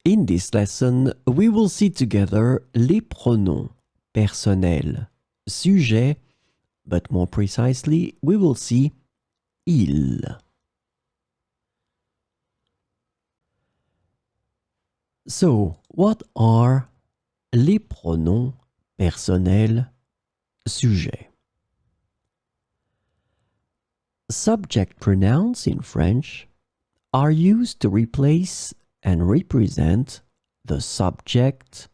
In this lesson, we will see together les pronoms personnels, sujet, but more precisely, we will see il. So, what are les pronoms personnels, sujet? Subject pronouns in French are used to replace and represent the subject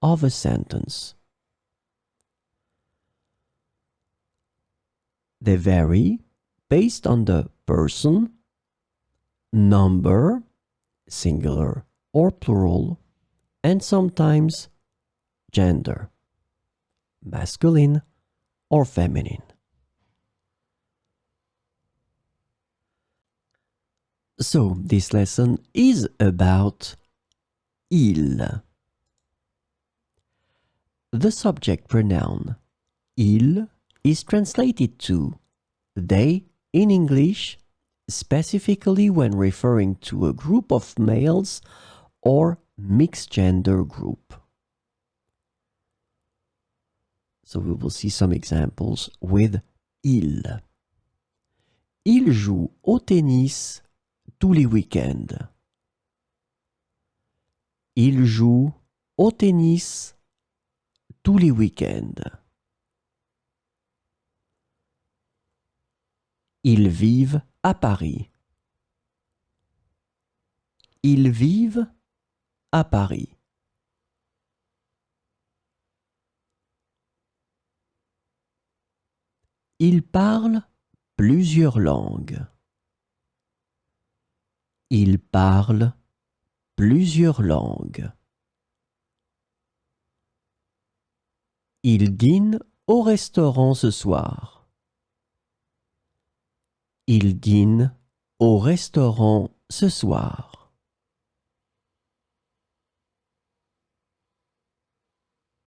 of a sentence. They vary based on the person, number, singular or plural, and sometimes gender, masculine or feminine. So, this lesson is about il. The subject pronoun il is translated to they in English, specifically when referring to a group of males or mixed gender group. So we will see some examples with il. Il joue au tennis tous les week-ends. Il joue au tennis tous les week-ends. Ils vivent à Paris. Ils vivent à Paris. Ils parlent plusieurs langues. Ils parlent plusieurs langues. Ils dînent au restaurant ce soir. Ils dînent au restaurant ce soir.